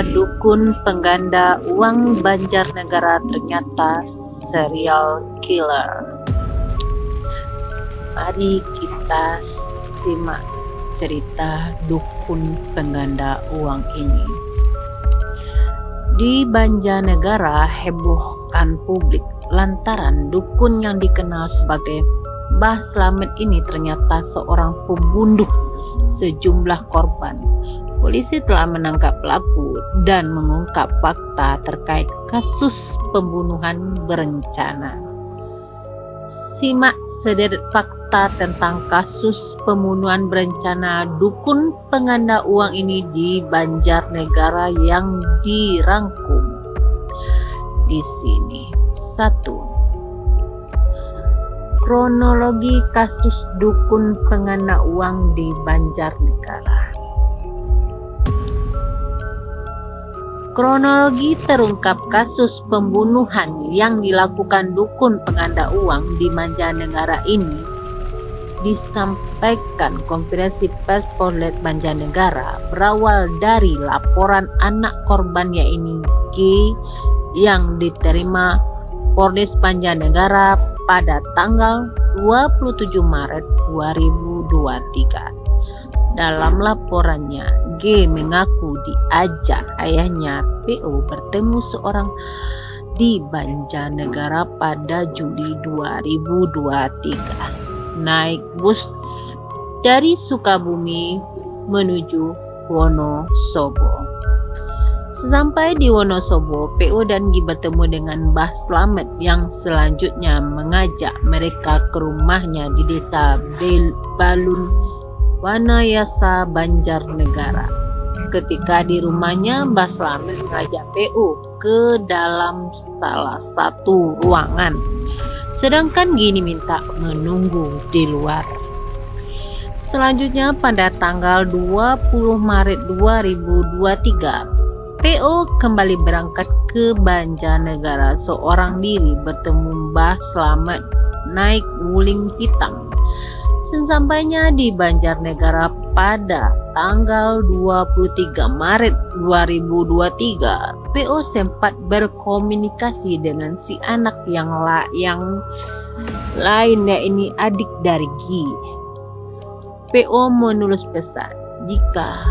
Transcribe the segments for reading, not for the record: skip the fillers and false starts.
Dukun pengganda uang Banjarnegara ternyata serial killer. Mari kita simak cerita dukun pengganda uang ini. Di Banjarnegara hebohkan publik lantaran dukun yang dikenal sebagai Mbah Slamet ini ternyata seorang pembunuh sejumlah korban. Polisi telah menangkap pelaku dan mengungkap fakta terkait kasus pembunuhan berencana. Simak sederet fakta tentang kasus pembunuhan berencana dukun pengganda uang ini di Banjarnegara yang dirangkum di sini. 1. Kronologi kasus dukun pengganda uang di Banjarnegara. Kronologi terungkap kasus pembunuhan yang dilakukan dukun pengganda uang di Banjarnegara ini disampaikan Konferensi Pers Polres Banjarnegara berawal dari laporan anak korban yaitu G yang diterima Polres Banjarnegara pada tanggal 27 Maret 2023. Dalam laporannya, G mengaku diajak ayahnya PO bertemu seorang di Banjarnegara pada Juli 2023. Naik bus dari Sukabumi menuju Wonosobo. Sesampai di Wonosobo, PO dan G bertemu dengan Mbah Slamet yang selanjutnya mengajak mereka ke rumahnya di desa Balun, Wanayasa, Banjarnegara. Ketika di rumahnya, Mbah Slamet mengajak PO ke dalam salah satu ruangan, sedangkan Gini minta menunggu di luar. Selanjutnya pada tanggal 20 Maret 2023, PO kembali berangkat ke Banjarnegara seorang diri bertemu Mbah Slamet naik wuling hitam. Sesampainya di Banjarnegara pada tanggal 23 Maret 2023, PO sempat berkomunikasi dengan si anak yang lain yaitu adik dari G. PO menulis pesan jika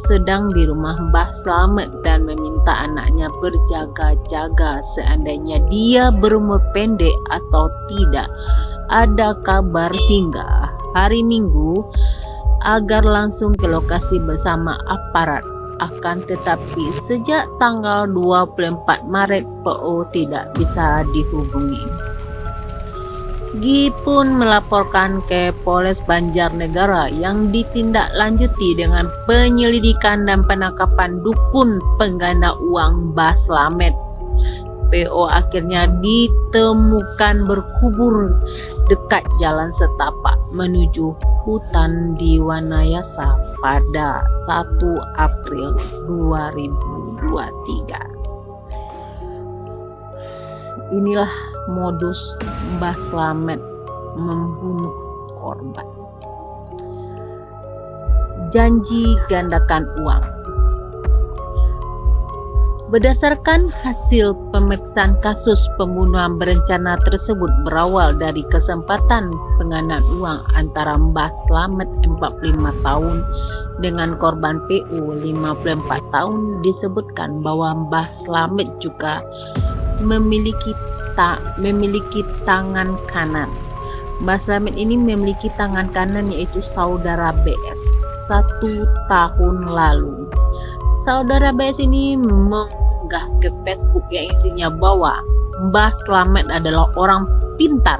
sedang di rumah Mbah Slamet dan meminta anaknya berjaga-jaga seandainya dia berumur pendek atau tidak ada kabar hingga hari Minggu agar langsung ke lokasi bersama aparat. Akan tetapi sejak tanggal 24 Maret PO tidak bisa dihubungi. G pun melaporkan ke Polres Banjarnegara yang ditindaklanjuti dengan penyelidikan dan penangkapan dukun pengganda uang Mbah Slamet. PO akhirnya ditemukan berkubur dekat jalan setapak menuju hutan di Wanayasa pada 1 April 2023. Inilah modus Mbah Slamet membunuh korban. Janji gandakan uang. Berdasarkan hasil pemeriksaan kasus pembunuhan berencana tersebut berawal dari kesempatan penggandaan uang antara Mbah Slamet 45 tahun dengan korban PO 54 tahun. Disebutkan bahwa Mbah Slamet juga memiliki tangan kanan. Mbah Slamet ini memiliki tangan kanan yaitu saudara BS 1 tahun lalu. Saudara BS ini mengunggah ke Facebook yang isinya bahwa Mbah Slamet adalah orang pintar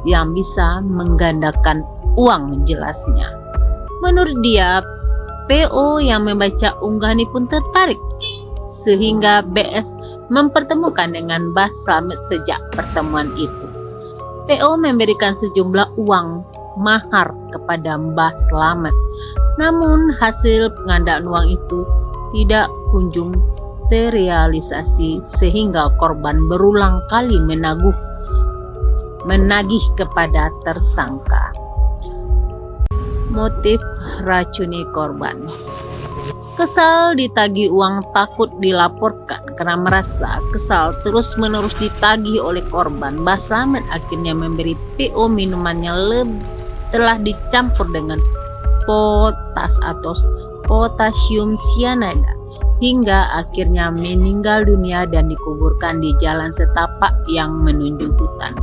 yang bisa menggandakan uang jelasnya. Menurut dia, PO yang membaca unggahan ini pun tertarik sehingga BS mempertemukan dengan Mbah Slamet. Sejak pertemuan itu, PO memberikan sejumlah uang mahar kepada Mbah Slamet. Namun hasil penggandaan uang itu tidak kunjung terrealisasi sehingga korban berulang kali menagih kepada tersangka. Motif racuni korban. Kesal ditagih uang, takut dilaporkan. Karena merasa kesal terus-menerus ditagih oleh korban, Mbah Slamet akhirnya memberi PO minumannya telah dicampur dengan potas atau potasium cyanida hingga akhirnya meninggal dunia dan dikuburkan di jalan setapak yang menuju hutan.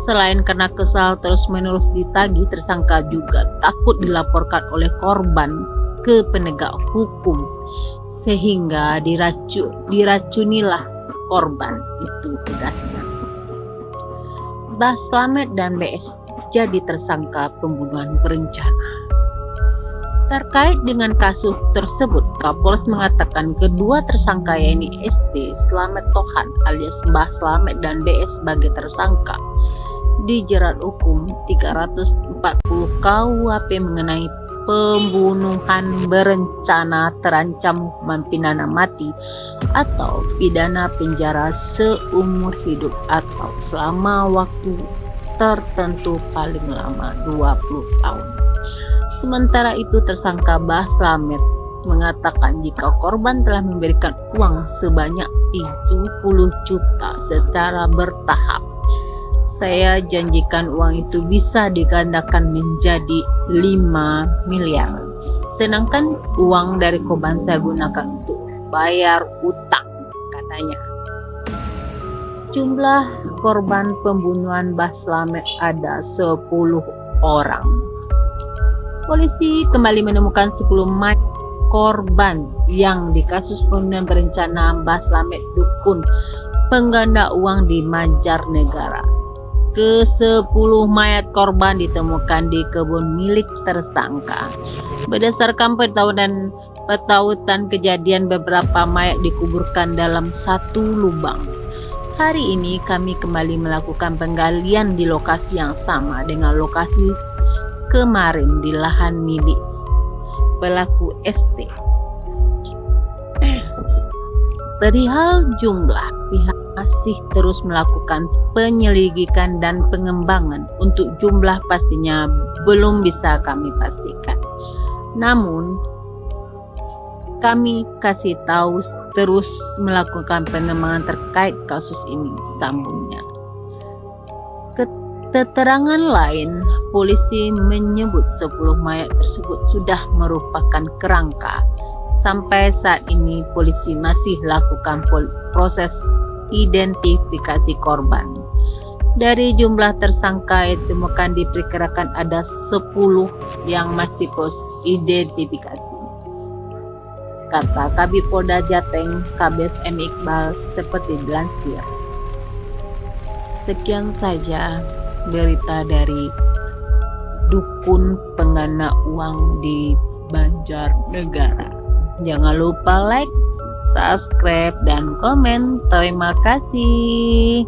Selain karena kesal terus-menerus ditagih, tersangka juga takut dilaporkan oleh korban ke penegak hukum sehingga diracunilah korban, itu tegasnya. Mbah Slamet dan BS jadi tersangka pembunuhan berencana. Terkait dengan kasus tersebut, Kapolres mengatakan kedua tersangka yaitu ST Slamet Tohan alias Mbah Slamet dan BS sebagai tersangka dijerat hukum 340 KUHP mengenai pembunuhan berencana terancam hukuman pidana mati atau pidana penjara seumur hidup atau selama waktu tertentu paling lama 20 tahun. Sementara itu tersangka Mbah Slamet mengatakan jika korban telah memberikan uang sebanyak 70 juta secara bertahap. Saya janjikan uang itu bisa digandakan menjadi 5 miliar. Sedangkan uang dari korban saya gunakan untuk bayar utang, katanya. Jumlah korban pembunuhan Mbah Slamet ada 10 orang. Polisi kembali menemukan 10 mayat korban yang di kasus pembunuhan berencana Mbah Slamet dukun pengganda uang di Banjarnegara. Ke-10 mayat korban ditemukan di kebun milik tersangka. Berdasarkan petautan kejadian, beberapa mayat dikuburkan dalam satu lubang. Hari ini kami kembali melakukan penggalian di lokasi yang sama dengan lokasi kemarin di lahan milik pelaku ST. Perihal jumlah, pihak masih terus melakukan penyelidikan dan pengembangan. Untuk jumlah pastinya belum bisa kami pastikan. Namun kami kasih tahu terus melakukan pengembangan terkait kasus ini, sambungnya. Keterangan lain, polisi menyebut 10 mayat tersebut sudah merupakan kerangka. Sampai saat ini polisi masih lakukan proses identifikasi korban. Dari jumlah tersangka yang ditemukan diperkirakan ada 10 yang masih proses identifikasi, kata Kabid Polda Jateng Kabes M. Iqbal seperti dilansir. Sekian saja berita dari dukun pengganda uang di Banjarnegara. Jangan lupa like, subscribe, dan komen. Terima kasih.